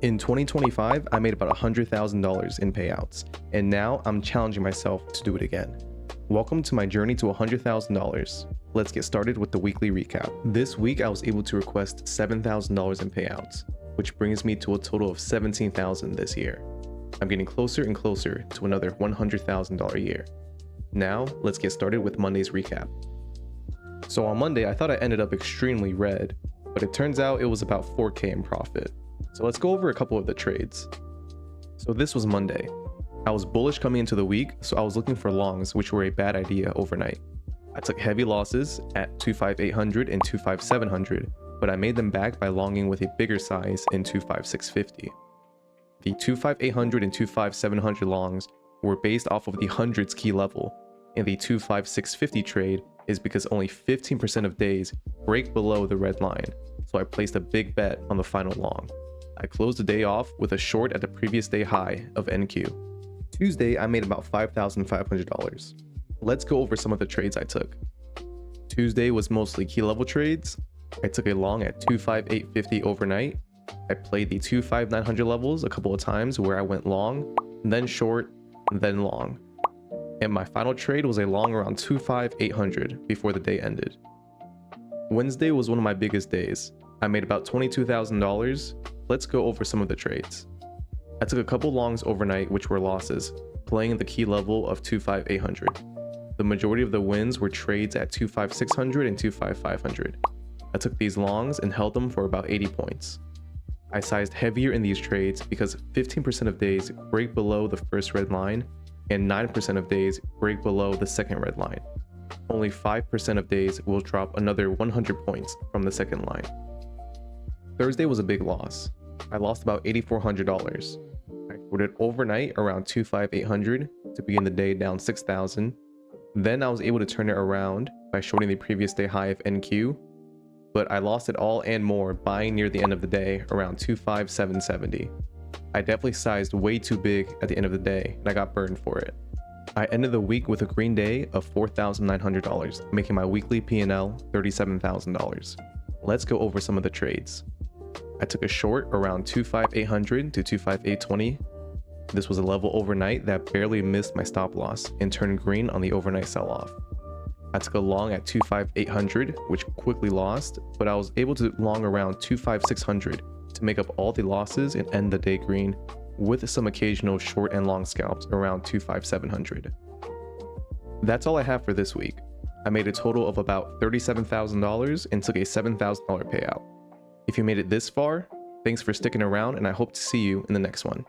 In 2025, I made about $100,000 in payouts, and now I'm challenging myself to do it again. Welcome to my journey to $100,000. Let's get started with the weekly recap. This week, I was able to request $7,000 in payouts, which brings me to a total of $17,000 this year. I'm getting closer and closer to another $100,000 a year. Now, let's get started with Monday's recap. So on Monday, I thought I ended up extremely red, but it turns out it was about 4K in profit. So let's go over a couple of the trades. So this was Monday. I was bullish coming into the week, so I was looking for longs, which were a bad idea overnight. I took heavy losses at 25800 and 25700, but I made them back by longing with a bigger size in 25650. The 25800 and 25700 longs were based off of the hundreds key level, and the 25650 trade is because only 15% of days break below the red line, so I placed a big bet on the final long. I closed the day off with a short at the previous day high of NQ. Tuesday, I made about $5,500. Let's go over some of the trades I took. Tuesday was mostly key level trades. I took a long at 25850 overnight. I played the 25900 levels a couple of times where I went long, then short, then long. And my final trade was a long around 25800 before the day ended. Wednesday was one of my biggest days. I made about $22,000. Let's go over some of the trades. I took a couple longs overnight, which were losses, playing the key level of 25800. The majority of the wins were trades at 25600 and 25500. I took these longs and held them for about 80 points. I sized heavier in these trades because 15% of days break below the first red line and 9% of days break below the second red line. Only 5% of days will drop another 100 points from the second line. Thursday was a big loss. I lost about $8,400. I shorted overnight around 25800 to begin the day down 6,000. Then I was able to turn it around by shorting the previous day high of NQ, but I lost it all and more buying near the end of the day around 25770. I definitely sized way too big at the end of the day and I got burned for it. I ended the week with a green day of $4,900, making my weekly P&L $37,000. Let's go over some of the trades. I took a short around 25800 to 25820. This was a level overnight that barely missed my stop loss and turned green on the overnight sell-off. I took a long at 25800, which quickly lost, but I was able to long around 25600 to make up all the losses and end the day green, with some occasional short and long scalps around 25700. That's all I have for this week. I made a total of about $37,000 and took a $7,000 payout. If you made it this far, thanks for sticking around and I hope to see you in the next one.